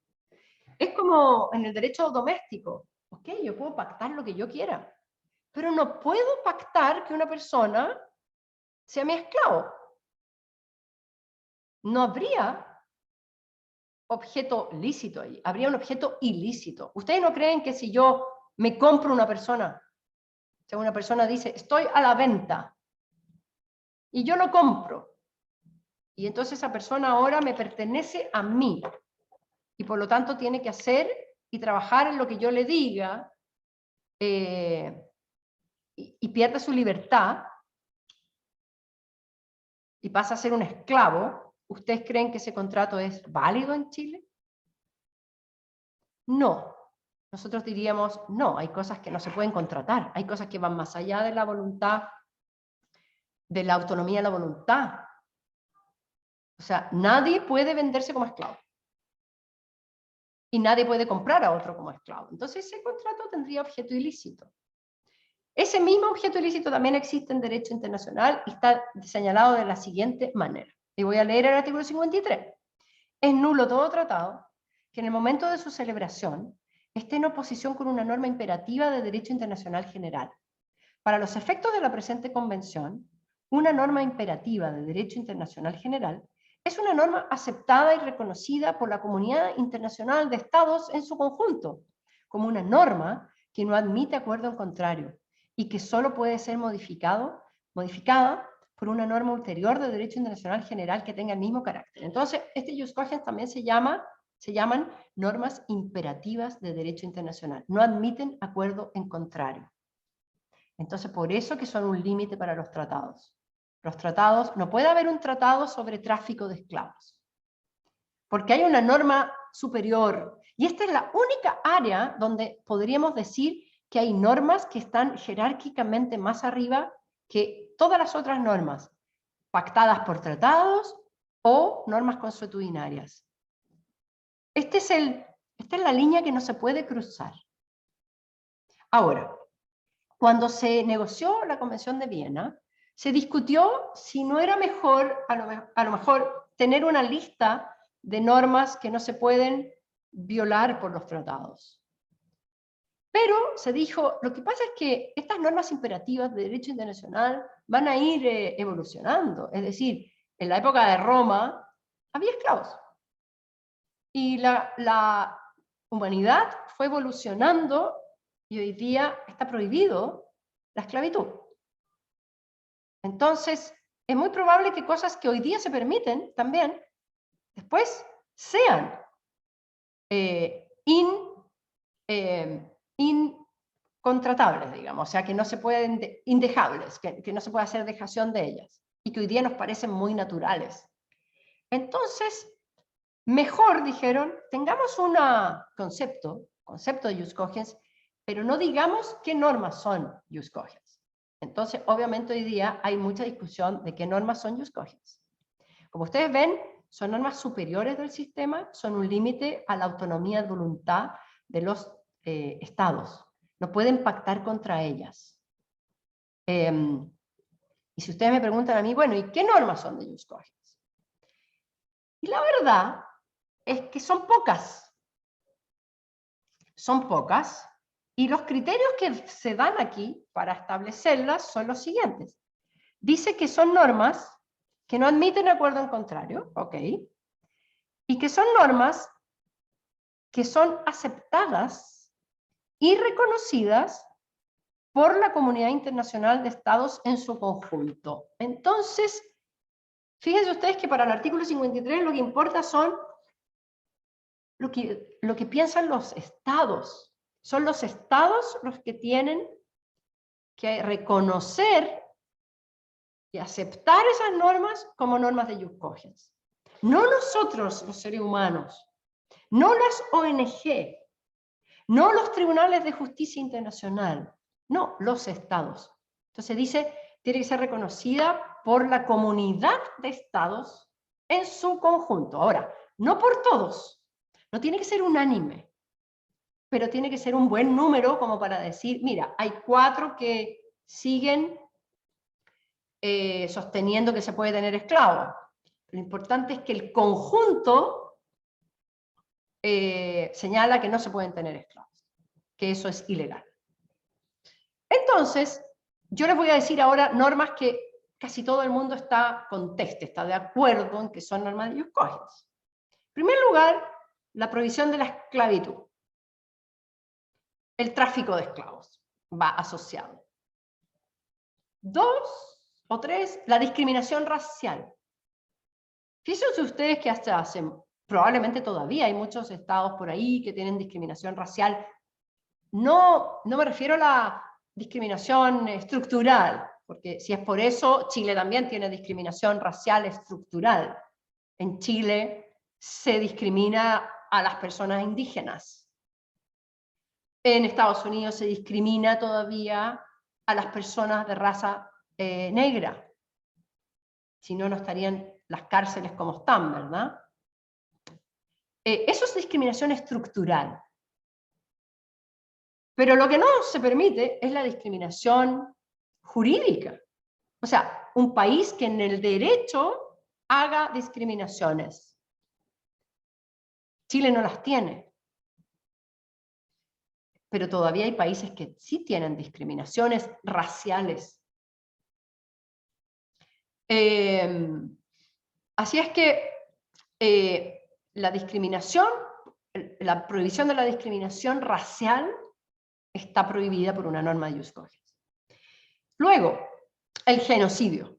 Es como en el derecho doméstico. Ok, yo puedo pactar lo que yo quiera, pero no puedo pactar que una persona sea mi esclavo. No habría objeto lícito ahí, habría un objeto ilícito. ¿Ustedes no creen que si yo me compro una persona, si una persona dice, estoy a la venta, y yo lo compro, y entonces esa persona ahora me pertenece a mí, y por lo tanto tiene que hacer y trabajar en lo que yo le diga, y pierde su libertad, y pasa a ser un esclavo? ¿Ustedes creen que ese contrato es válido en Chile? No. Nosotros diríamos, no, hay cosas que no se pueden contratar, hay cosas que van más allá de la voluntad de la autonomía de la voluntad. O sea, nadie puede venderse como esclavo. Y nadie puede comprar a otro como esclavo. Entonces ese contrato tendría objeto ilícito. Ese mismo objeto ilícito también existe en derecho internacional y está señalado de la siguiente manera. Y voy a leer el artículo 53. Es nulo todo tratado que en el momento de su celebración esté en oposición con una norma imperativa de derecho internacional general. Para los efectos de la presente convención, una norma imperativa de derecho internacional general es una norma aceptada y reconocida por la comunidad internacional de estados en su conjunto, como una norma que no admite acuerdo en contrario y que solo puede ser modificada por una norma ulterior de derecho internacional general que tenga el mismo carácter. Entonces, este jus cogens también se llaman normas imperativas de derecho internacional. No admiten acuerdo en contrario. Entonces, por eso que son un límite para los tratados. Los tratados, no puede haber un tratado sobre tráfico de esclavos, porque hay una norma superior, y esta es la única área donde podríamos decir que hay normas que están jerárquicamente más arriba que todas las otras normas, pactadas por tratados o normas consuetudinarias. Esta es la línea que no se puede cruzar. Ahora, cuando se negoció la Convención de Viena, se discutió si no era mejor, a lo mejor, tener una lista de normas que no se pueden violar por los tratados. Pero se dijo, lo que pasa es que estas normas imperativas de derecho internacional van a ir evolucionando. Es decir, en la época de Roma había esclavos. Y la humanidad fue evolucionando y hoy día está prohibido la esclavitud. Entonces, es muy probable que cosas que hoy día se permiten también, después sean incontratables, digamos, o sea, que no se pueden, indejables, que no se puede hacer dejación de ellas, y que hoy día nos parecen muy naturales. Entonces, mejor, dijeron, tengamos un concepto de jus cogens, pero no digamos qué normas son jus cogens. Entonces, obviamente hoy día hay mucha discusión de qué normas son jus cogens. Como ustedes ven, son normas superiores del sistema, son un límite a la autonomía de voluntad de los estados. No pueden pactar contra ellas. Y si ustedes me preguntan a mí, bueno, ¿y qué normas son de jus cogens? Y la verdad es que son pocas. Son pocas. Y los criterios que se dan aquí para establecerlas son los siguientes. Dice que son normas que no admiten acuerdo en contrario, ¿ok? Y que son normas que son aceptadas y reconocidas por la comunidad internacional de estados en su conjunto. Entonces, fíjense ustedes que para el artículo 53 lo que importa son lo que piensan los estados. Son los estados los que tienen que reconocer y aceptar esas normas como normas de jus cogens. No nosotros, los seres humanos, no las ONG, no los tribunales de justicia internacional, no, los estados. Entonces dice, tiene que ser reconocida por la comunidad de estados en su conjunto. Ahora, no por todos, no tiene que ser unánime, pero tiene que ser un buen número como para decir, mira, hay 4 que siguen sosteniendo que se puede tener esclavos. Lo importante es que el conjunto señala que no se pueden tener esclavos, que eso es ilegal. Entonces, yo les voy a decir ahora normas que casi todo el mundo está de acuerdo en que son normas de jus cogens. En primer lugar, la prohibición de la esclavitud. El tráfico de esclavos va asociado. 2 o 3, la discriminación racial. Fíjense ustedes que hasta hace, probablemente todavía hay muchos estados por ahí que tienen discriminación racial. No me refiero a la discriminación estructural, porque si es por eso, Chile también tiene discriminación racial estructural. En Chile se discrimina a las personas indígenas. En Estados Unidos se discrimina todavía a las personas de raza negra. Si no, no estarían las cárceles como están, ¿verdad? Eso es discriminación estructural. Pero lo que no se permite es la discriminación jurídica. O sea, un país que en el derecho haga discriminaciones. Chile no las tiene. Pero todavía hay países que sí tienen discriminaciones raciales. Así es que la discriminación, la prohibición de la discriminación racial está prohibida por una norma de jus cogens. Luego, el genocidio.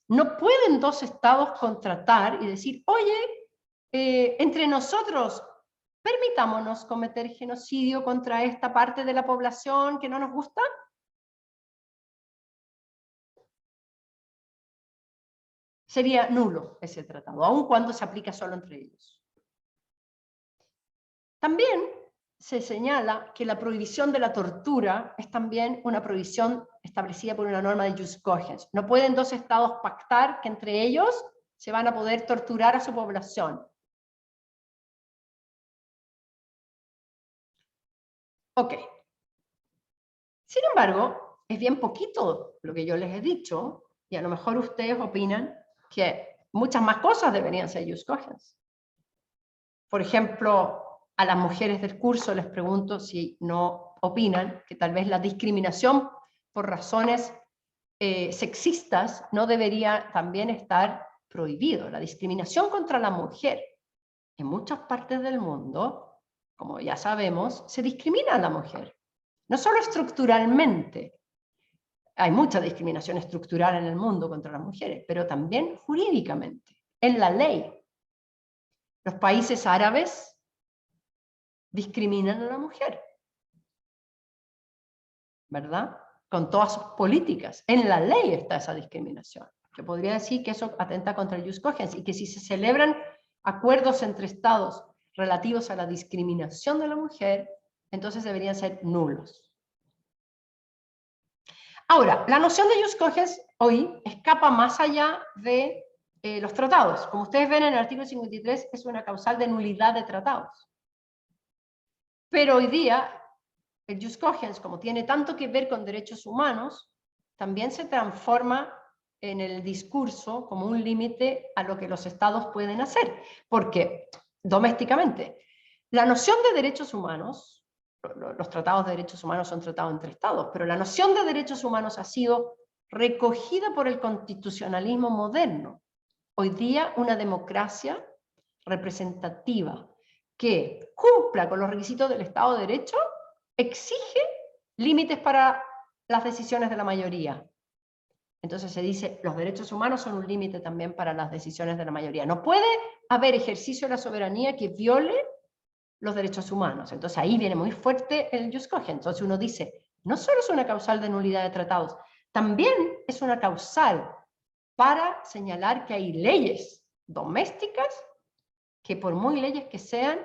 No pueden dos estados contratar y decir, oye, entre nosotros, permitámonos cometer genocidio contra esta parte de la población que no nos gusta. Sería nulo ese tratado, aun cuando se aplica solo entre ellos. También se señala que la prohibición de la tortura es también una prohibición establecida por una norma de jus cogens. No pueden dos estados pactar que entre ellos se van a poder torturar a su población. Ok. Sin embargo, es bien poquito lo que yo les he dicho, y a lo mejor ustedes opinan que muchas más cosas deberían ser jus cogens. Por ejemplo, a las mujeres del curso les pregunto si no opinan que tal vez la discriminación por razones sexistas no debería también estar prohibido. La discriminación contra la mujer. En muchas partes del mundo, como ya sabemos, se discrimina a la mujer. No solo estructuralmente. Hay mucha discriminación estructural en el mundo contra las mujeres, pero también jurídicamente, en la ley. Los países árabes discriminan a la mujer, ¿verdad? Con todas sus políticas. En la ley está esa discriminación. Yo podría decir que eso atenta contra el jus cogens y que si se celebran acuerdos entre estados relativos a la discriminación de la mujer, entonces deberían ser nulos. Ahora, la noción de jus cogens hoy escapa más allá de los tratados. Como ustedes ven en el artículo 53, es una causal de nulidad de tratados. Pero hoy día, el jus cogens, como tiene tanto que ver con derechos humanos, también se transforma en el discurso como un límite a lo que los estados pueden hacer. Porque, domésticamente, la noción de derechos humanos, los tratados de derechos humanos son tratados entre estados, pero la noción de derechos humanos ha sido recogida por el constitucionalismo moderno. Hoy día, una democracia representativa que cumpla con los requisitos del Estado de Derecho exige límites para las decisiones de la mayoría. Entonces se dice, los derechos humanos son un límite también para las decisiones de la mayoría. No puede haber ejercicio de la soberanía que viole los derechos humanos. Entonces ahí viene muy fuerte el jus cogens. Entonces uno dice, no solo es una causal de nulidad de tratados, también es una causal para señalar que hay leyes domésticas que por muy leyes que sean,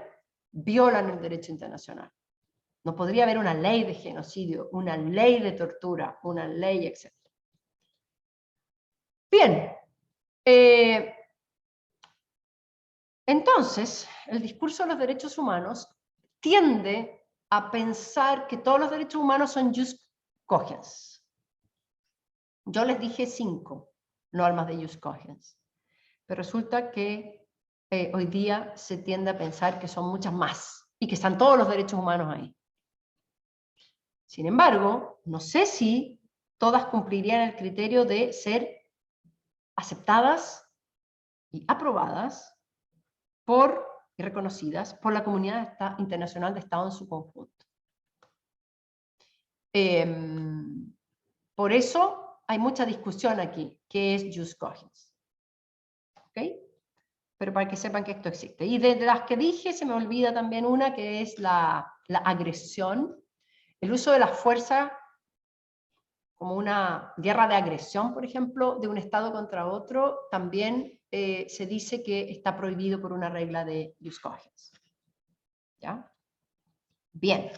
violan el derecho internacional. No podría haber una ley de genocidio, una ley de tortura, una ley, etc. Bien. Entonces, el discurso de los derechos humanos tiende a pensar que todos los derechos humanos son jus cogens. Yo les dije 5 normas de jus cogens, pero resulta que hoy día se tiende a pensar que son muchas más y que están todos los derechos humanos ahí. Sin embargo, no sé si todas cumplirían el criterio de ser aceptadas y aprobadas y reconocidas por la comunidad internacional de Estado en su conjunto. Por eso hay mucha discusión aquí, ¿qué es jus cogens? ¿Okay? Pero para que sepan que esto existe. Y de las que dije, se me olvida también una, que es la agresión, el uso de la fuerza como una guerra de agresión, por ejemplo, de un Estado contra otro, también se dice que está prohibido por una regla de jus cogens. ¿Ya? Bien.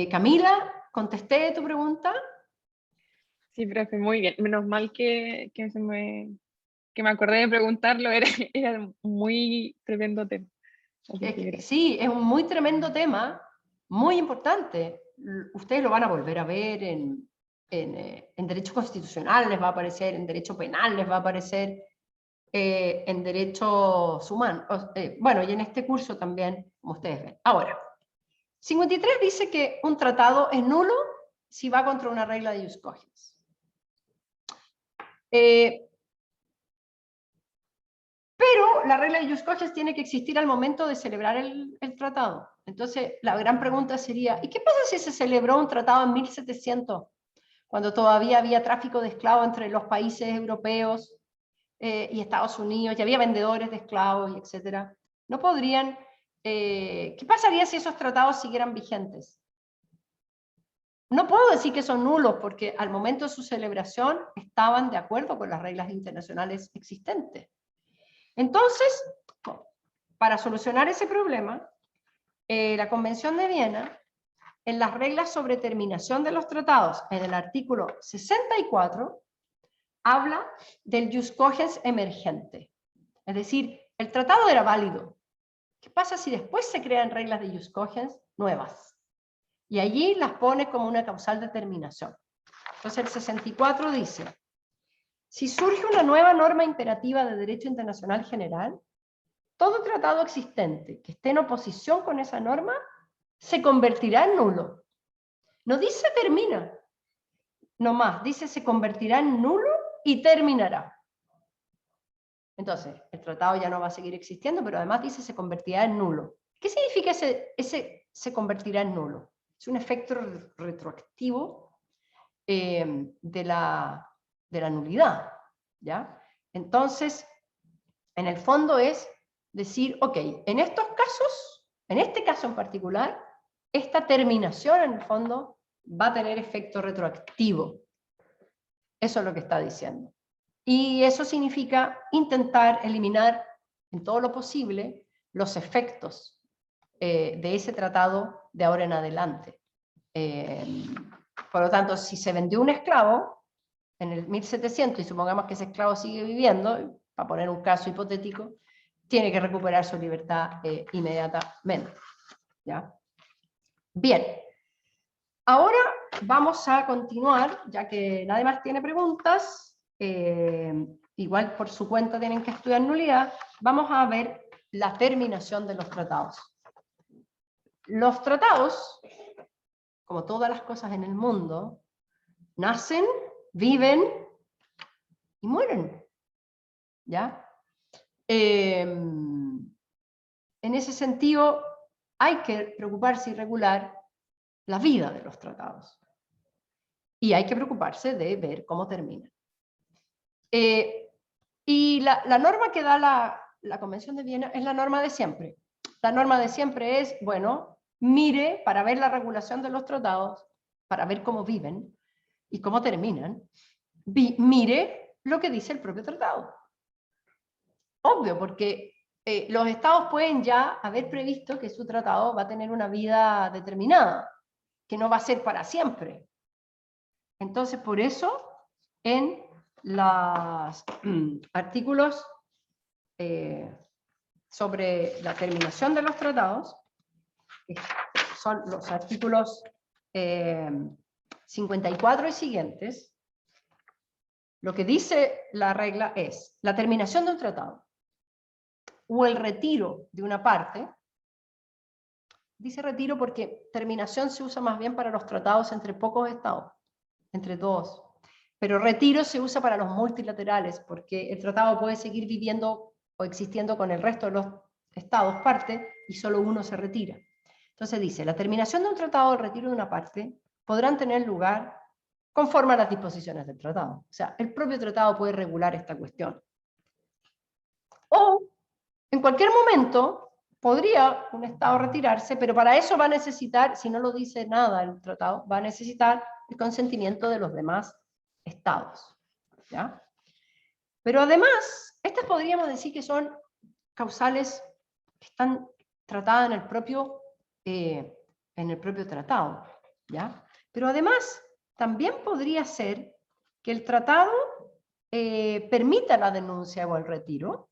Camila, ¿contesté tu pregunta? Sí, profe, muy bien. Menos mal que se me que me acordé de preguntarlo, era muy tremendo tema. Así que gracias. Sí, es un muy tremendo tema, muy importante. Ustedes lo van a volver a ver en derecho constitucional, les va a aparecer, en derecho penal les va a aparecer, en derechos humanos. Bueno, y en este curso también, como ustedes ven. Ahora, 53 dice que un tratado es nulo si va contra una regla de ius cogens. Pero la regla de ius cogens tiene que existir al momento de celebrar el tratado. Entonces, la gran pregunta sería, ¿y qué pasa si se celebró un tratado en 1700, cuando todavía había tráfico de esclavos entre los países europeos y Estados Unidos, y había vendedores de esclavos, etc.? ¿No podrían... ¿qué pasaría si esos tratados siguieran vigentes? No puedo decir que son nulos, porque al momento de su celebración estaban de acuerdo con las reglas internacionales existentes. Entonces, para solucionar ese problema, la Convención de Viena, en las reglas sobre terminación de los tratados, en el artículo 64, habla del ius cogens emergente. Es decir, el tratado era válido. ¿Qué pasa si después se crean reglas de ius cogens nuevas? Y allí las pone como una causal de terminación. Entonces el 64 dice, si surge una nueva norma imperativa de derecho internacional general, todo tratado existente que esté en oposición con esa norma se convertirá en nulo. No dice termina, no más, dice se convertirá en nulo y terminará. Entonces, el tratado ya no va a seguir existiendo, pero además dice se convertirá en nulo. ¿Qué significa ese se convertirá en nulo? Es un efecto retroactivo de la nulidad, ¿ya? Entonces, en el fondo es decir, ok, en estos casos, en este caso en particular, esta terminación en el fondo va a tener efecto retroactivo. Eso es lo que está diciendo. Y eso significa intentar eliminar en todo lo posible los efectos de ese tratado de ahora en adelante. Por lo tanto, si se vendió un esclavo en el 1700 y supongamos que ese esclavo sigue viviendo, para poner un caso hipotético, tiene que recuperar su libertad inmediatamente. ¿Ya? Bien. Ahora vamos a continuar, ya que nadie más tiene preguntas, igual por su cuenta tienen que estudiar nulidad, vamos a ver la terminación de los tratados. Los tratados, como todas las cosas en el mundo, nacen, viven y mueren. ¿Ya? En ese sentido, hay que preocuparse y regular la vida de los tratados. Y hay que preocuparse de ver cómo terminan. Y la norma que da la Convención de Viena es la norma de siempre. La norma de siempre es, bueno, mire, para ver la regulación de los tratados, para ver cómo viven y cómo terminan, mire lo que dice el propio tratado. Obvio, porque los estados pueden ya haber previsto que su tratado va a tener una vida determinada, que no va a ser para siempre. Entonces, por eso, en los artículos sobre la terminación de los tratados, son los artículos 54 y siguientes, lo que dice la regla es la terminación de un tratado o el retiro de una parte. Dice retiro porque terminación se usa más bien para los tratados entre pocos estados, entre dos. Pero retiro se usa para los multilaterales, porque el tratado puede seguir viviendo o existiendo con el resto de los estados parte y solo uno se retira. Entonces dice, la terminación de un tratado o el retiro de una parte podrán tener lugar conforme a las disposiciones del tratado. O sea, el propio tratado puede regular esta cuestión. O, en cualquier momento, podría un estado retirarse, pero para eso va a necesitar, si no lo dice nada el tratado, va a necesitar el consentimiento de los demás estados. ¿Ya? Pero además, estas podríamos decir que son causales que están tratadas en el propio tratado. ¿Ya? Pero además, también podría ser que el tratado permita la denuncia o el retiro.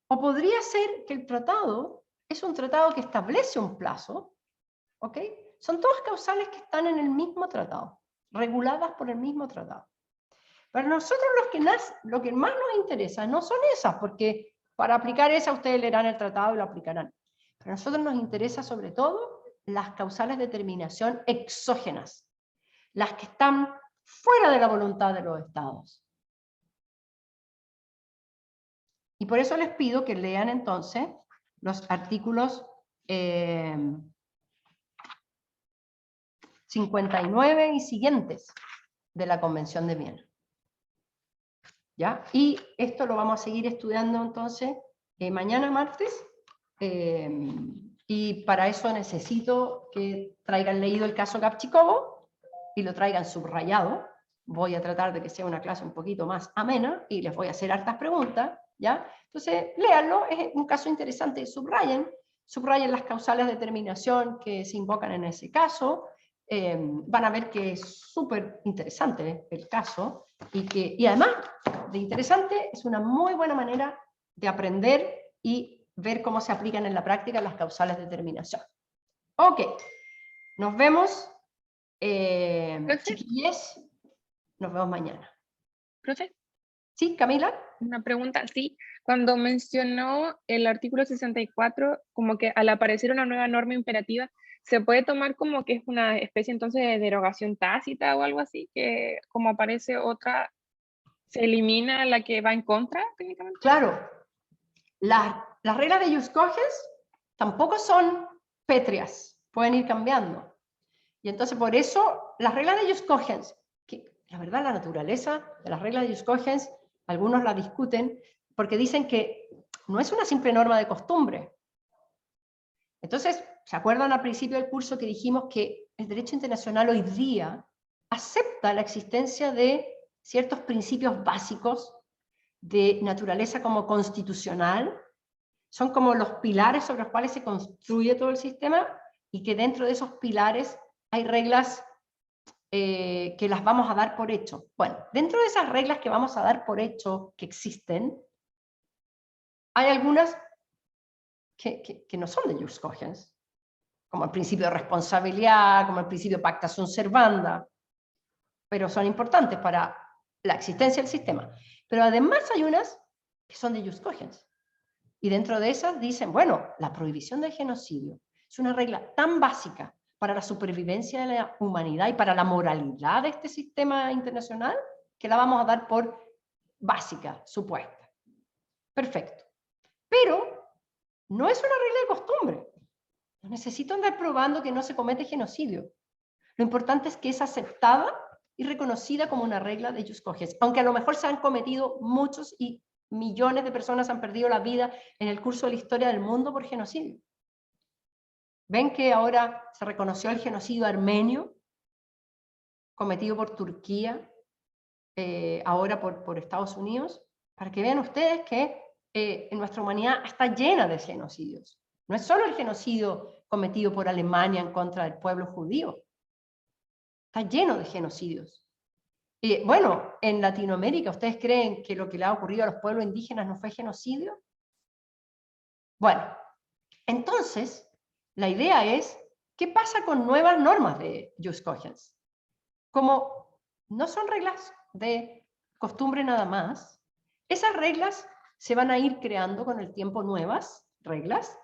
O podría ser que el tratado es un tratado que establece un plazo, ¿ok? Son todas causales que están en el mismo tratado, reguladas por el mismo tratado. Para nosotros lo que más nos interesa no son esas, porque para aplicar esas ustedes leerán el tratado y lo aplicarán. Para nosotros nos interesa sobre todo las causales de terminación exógenas, las que están fuera de la voluntad de los estados. Y por eso les pido que lean entonces los artículos 59 y siguientes de la Convención de Viena. ¿Ya? Y esto lo vamos a seguir estudiando entonces mañana martes, y para eso necesito que traigan leído el caso Kapchikovo y lo traigan subrayado. Voy a tratar de que sea una clase un poquito más amena y les voy a hacer hartas preguntas, ¿ya? Entonces, léanlo, es un caso interesante, subrayen las causales de terminación que se invocan en ese caso. Van a ver que es súper interesante el caso y además de interesante es una muy buena manera de aprender y ver cómo se aplican en la práctica las causales de terminación. Ok, nos vemos, chiquillos, nos vemos mañana. Profe, ¿Sí, Camila? una pregunta, sí. Cuando mencionó el artículo 64, como que al aparecer una nueva norma imperativa, ¿se puede tomar como que es una especie entonces de derogación tácita o algo así? Que como aparece otra, ¿se elimina la que va en contra técnicamente? Claro. Las reglas de jus cogens tampoco son pétreas, pueden ir cambiando. Y entonces por eso las reglas de jus cogens, que la verdad la naturaleza de las reglas de jus cogens, algunos la discuten porque dicen que no es una simple norma de costumbre. Entonces, ¿se acuerdan al principio del curso que dijimos que el derecho internacional hoy día acepta la existencia de ciertos principios básicos de naturaleza como constitucional? Son como los pilares sobre los cuales se construye todo el sistema y que dentro de esos pilares hay reglas que las vamos a dar por hecho. Bueno, dentro de esas reglas que vamos a dar por hecho que existen, hay algunas que no son de jus cogens, como el principio de responsabilidad, como el principio pacta sunt servanda, pero son importantes para la existencia del sistema. Pero además hay unas que son de jus cogens. Y dentro de esas dicen, bueno, la prohibición del genocidio es una regla tan básica para la supervivencia de la humanidad y para la moralidad de este sistema internacional que la vamos a dar por básica, supuesta. Perfecto. Pero no es una regla de costumbre. No necesito andar probando que no se comete genocidio. Lo importante es que es aceptada y reconocida como una regla de jus cogens, aunque a lo mejor se han cometido muchos y millones de personas han perdido la vida en el curso de la historia del mundo por genocidio. ¿Ven que ahora se reconoció el genocidio armenio cometido por Turquía, ahora por Estados Unidos? Para que vean ustedes que nuestra humanidad está llena de genocidios. No es solo el genocidio cometido por Alemania en contra del pueblo judío. Está lleno de genocidios. Bueno, en Latinoamérica, ¿ustedes creen que lo que le ha ocurrido a los pueblos indígenas no fue genocidio? Bueno, entonces, la idea es, ¿qué pasa con nuevas normas de jus cogens? Como no son reglas de costumbre nada más, esas reglas se van a ir creando con el tiempo nuevas reglas,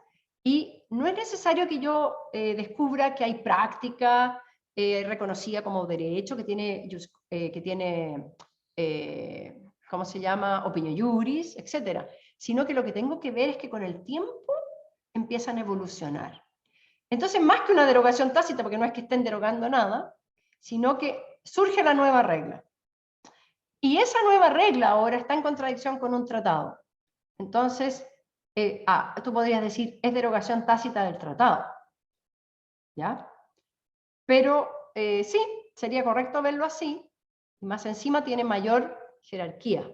y no es necesario que yo descubra que hay práctica reconocida como derecho, que tiene ¿cómo se llama? Opinio juris, etc. Sino que lo que tengo que ver es que con el tiempo empiezan a evolucionar. Entonces, más que una derogación tácita, porque no es que estén derogando nada, sino que surge la nueva regla. Y esa nueva regla ahora está en contradicción con un tratado. Entonces, tú podrías decir, es derogación tácita del tratado. ¿Ya? Pero sí, sería correcto verlo así, y más encima tiene mayor jerarquía.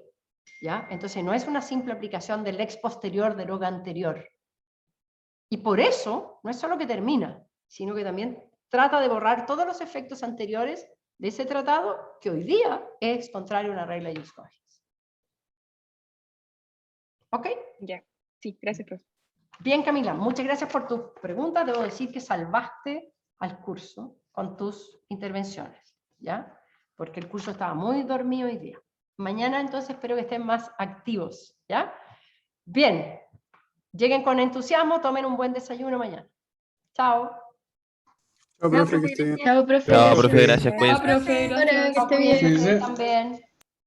¿Ya? Entonces no es una simple aplicación del lex posterior deroga anterior. Y por eso, no es solo que termina, sino que también trata de borrar todos los efectos anteriores de ese tratado que hoy día es contrario a una regla de jus cogens. ¿Ok? Ya. Sí, gracias, profe. Bien, Camila, muchas gracias por tus preguntas. Debo decir que salvaste al curso con tus intervenciones, ¿ya? Porque el curso estaba muy dormido hoy día. Mañana entonces espero que estén más activos, ¿ya? Bien, lleguen con entusiasmo, tomen un buen desayuno mañana. Chao. Chao, profe, que esté bien. Chao, profe. Chao, gracias. profe, gracias, Chao, cuídense. Profe, Chao, que esté cuídense bien. ustedes también.